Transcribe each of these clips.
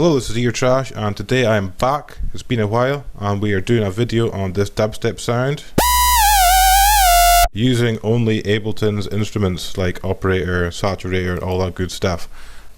Hello, this is Ear Trash, and today I am back. It's been a while, and we are doing a video on this dubstep sound using only Ableton's instruments like operator, saturator, all that good stuff.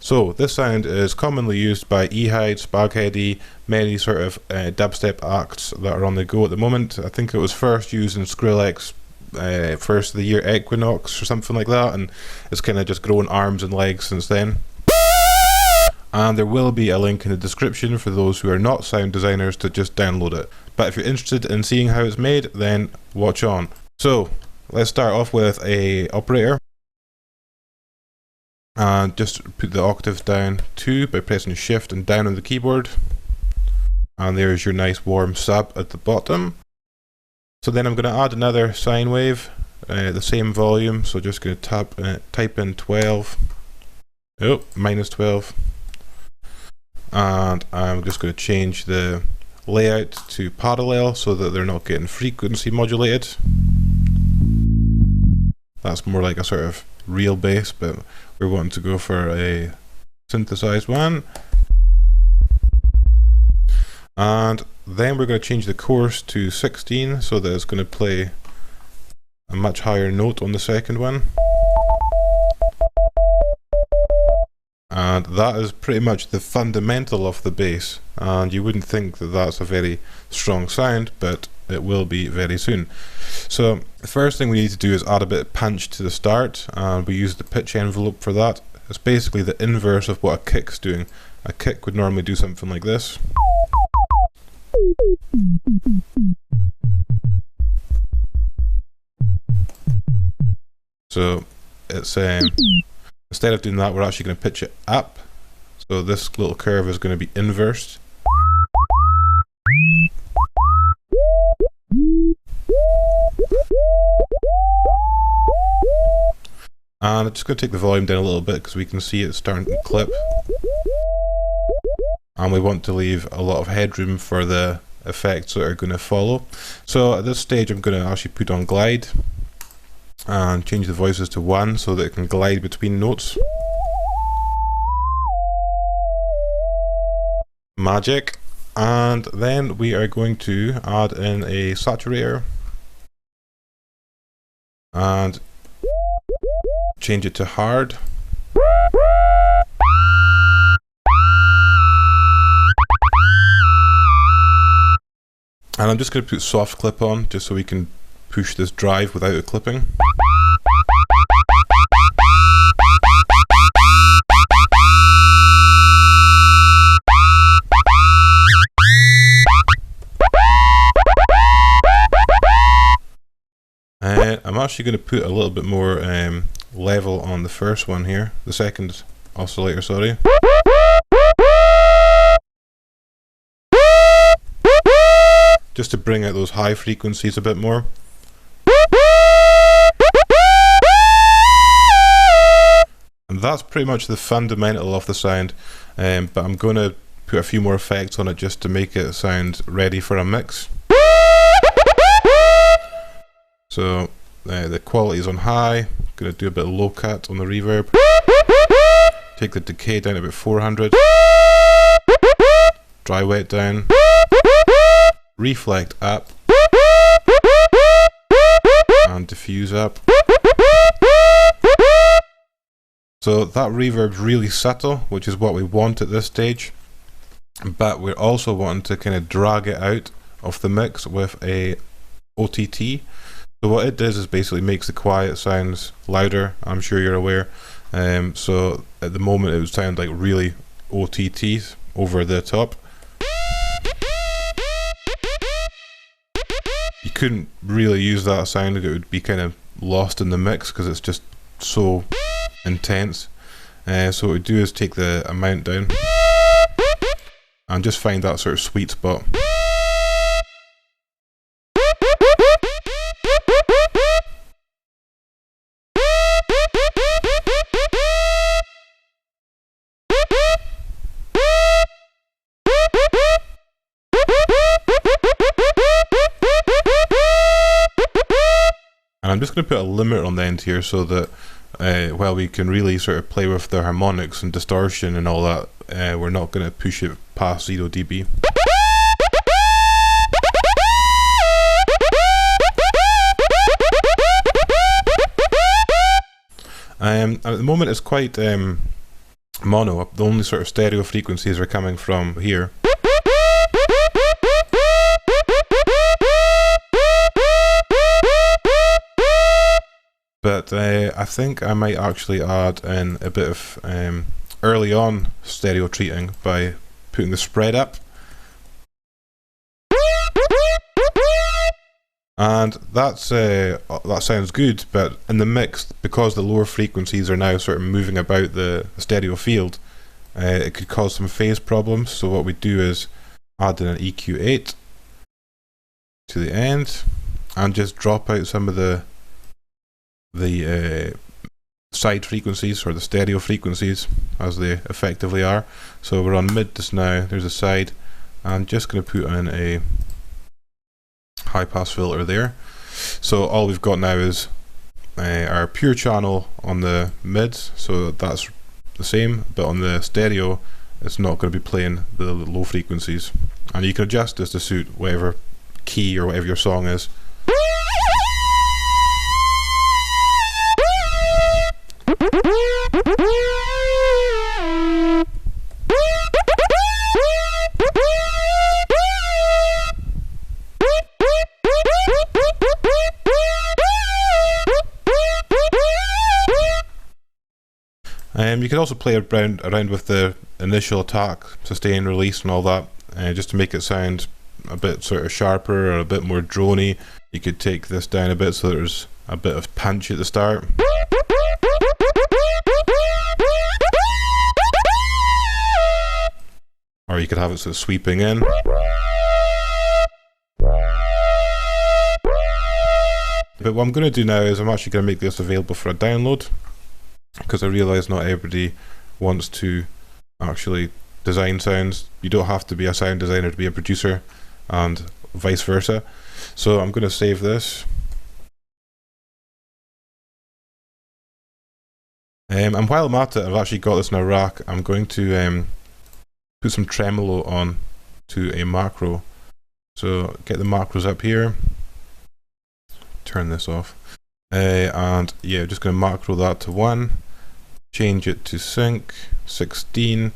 So this sound is commonly used by Ehide, Spag Heddy, many sort of dubstep acts that are on the go at the moment. I think it was first used in Skrillex first of the year Equinox or something like that, and it's kind of just grown arms and legs since then. And there will be a link in the description for those who are not sound designers to just download it. But if you're interested in seeing how it's made, then watch on. So let's start off with a operator, and just put the octave down 2 by pressing shift and down on the keyboard, and there's your nice warm sub at the bottom. So then I'm going to add another sine wave, the same volume, so just going to type in 12, minus 12. And I'm just going to change the layout to parallel so that they're not getting frequency modulated. That's more like a sort of real bass, but we're wanting to go for a synthesized one. And then we're going to change the chorus to 16 so that it's going to play a much higher note on the second one. And that is pretty much the fundamental of the bass, and you wouldn't think that that's a very strong sound, but it will be very soon. So the first thing we need to do is add a bit of punch to the start, and we use the pitch envelope for that. It's basically the inverse of what a kick's doing. A kick would normally do something like this. So it's instead of doing that, we're actually going to pitch it up. So this little curve is going to be inversed. And I'm just going to take the volume down a little bit because we can see it's starting to clip. And we want to leave a lot of headroom for the effects that are going to follow. So at this stage I'm going to actually put on glide and change the voices to 1 so that it can glide between notes. Magic. And then we are going to add in a saturator and change it to hard. And I'm just going to put soft clip on just so we can push this drive without it clipping. I'm actually going to put a little bit more level on the first one here, the second oscillator, sorry. Just to bring out those high frequencies a bit more. And that's pretty much the fundamental of the sound, but I'm going to put a few more effects on it just to make it sound ready for a mix. So the quality is on high, going to do a bit of low cut on the reverb. Take the decay down to about 400. Dry wet down. Reflect up. And diffuse up. So that reverb's really subtle, which is what we want at this stage, but we're also wanting to kind of drag it out of the mix with a OTT. So what it does is basically makes the quiet sounds louder. I'm sure you're aware. So at the moment it would sound like really OTTs over the top. You couldn't really use that sound, it would be kind of lost in the mix because it's just so intense. So what we do is take the amount down and just find that sort of sweet spot. And I'm just going to put a limiter on the end here so that while we can really sort of play with the harmonics and distortion and all that, we're not going to push it past 0 dB. At the moment it's quite mono. The only sort of stereo frequencies are coming from here. But I think I might actually add in a bit of early on stereo treating by putting the spread up. And that sounds good, but in the mix, because the lower frequencies are now sort of moving about the stereo field, it could cause some phase problems. So what we do is add in an EQ8 to the end and just drop out some of the side frequencies, or the stereo frequencies as they effectively are. So we're on mid just now, there's a side, and just going to put in a high pass filter there. So all we've got now is our pure channel on the mids, so that's the same, but on the stereo it's not going to be playing the low frequencies, and you can adjust this to suit whatever key or whatever your song is. You can also play around with the initial attack, sustain, release and all that, just to make it sound a bit sort of sharper or a bit more droney. You could take this down a bit so there's a bit of punch at the start. Or you could have it sort of sweeping in. But what I'm going to do now is I'm actually going to make this available for a download, because I realise not everybody wants to actually design sounds. You don't have to be a sound designer to be a producer, and vice versa. So I'm going to save this. And while I'm at it, I've actually got this in a rack. I'm going to put some tremolo on to a macro. So get the macros up here. Turn this off. And yeah, just going to macro that to 1, change it to sync 16.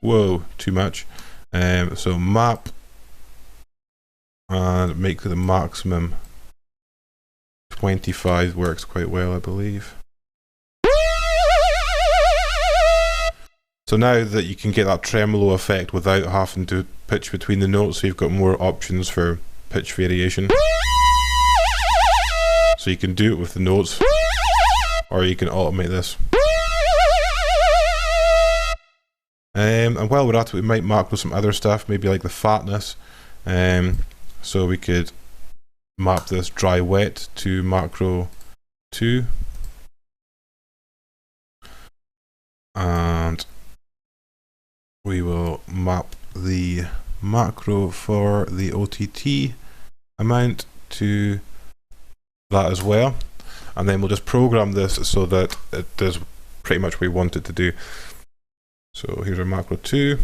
Whoa, too much. So map and make the maximum 25 works quite well, I believe. So now that you can get that tremolo effect without having to pitch between the notes, so you've got more options for pitch variation. So you can do it with the notes, or you can automate this. And while we're at it, we might macro some other stuff, maybe like the fatness. So we could map this dry wet to macro 2. And we will map the macro for the OTT amount to that as well, and then we'll just program this so that it does pretty much what we want it to do. So here's our macro 2.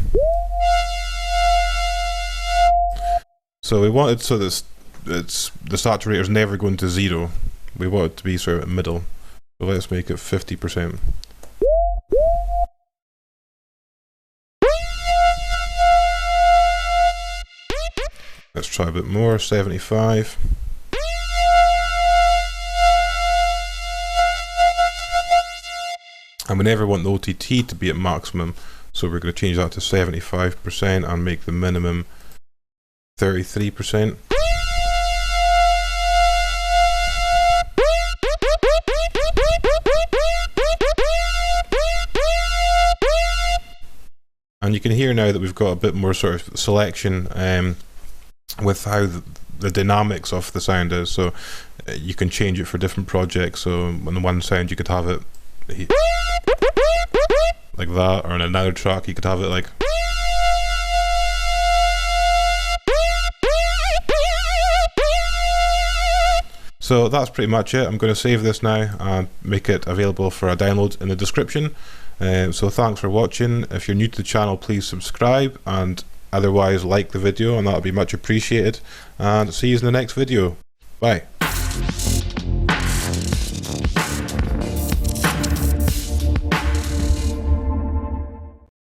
So we want it so that the saturator is never going to 0. We want it to be sort of middle. So let's make it 50%. Let's try a bit more, 75. And we never want the OTT to be at maximum, so we're going to change that to 75% and make the minimum 33%. And you can hear now that we've got a bit more sort of selection with how the dynamics of the sound is. So you can change it for different projects. So on the one sound you could have it like that, or on another track you could have it like. So that's pretty much it. I'm going to save this now and make it available for a download in the description. So thanks for watching. If you're new to the channel, please subscribe, and otherwise like the video, and that'll be much appreciated. And see you in the next video. Bye.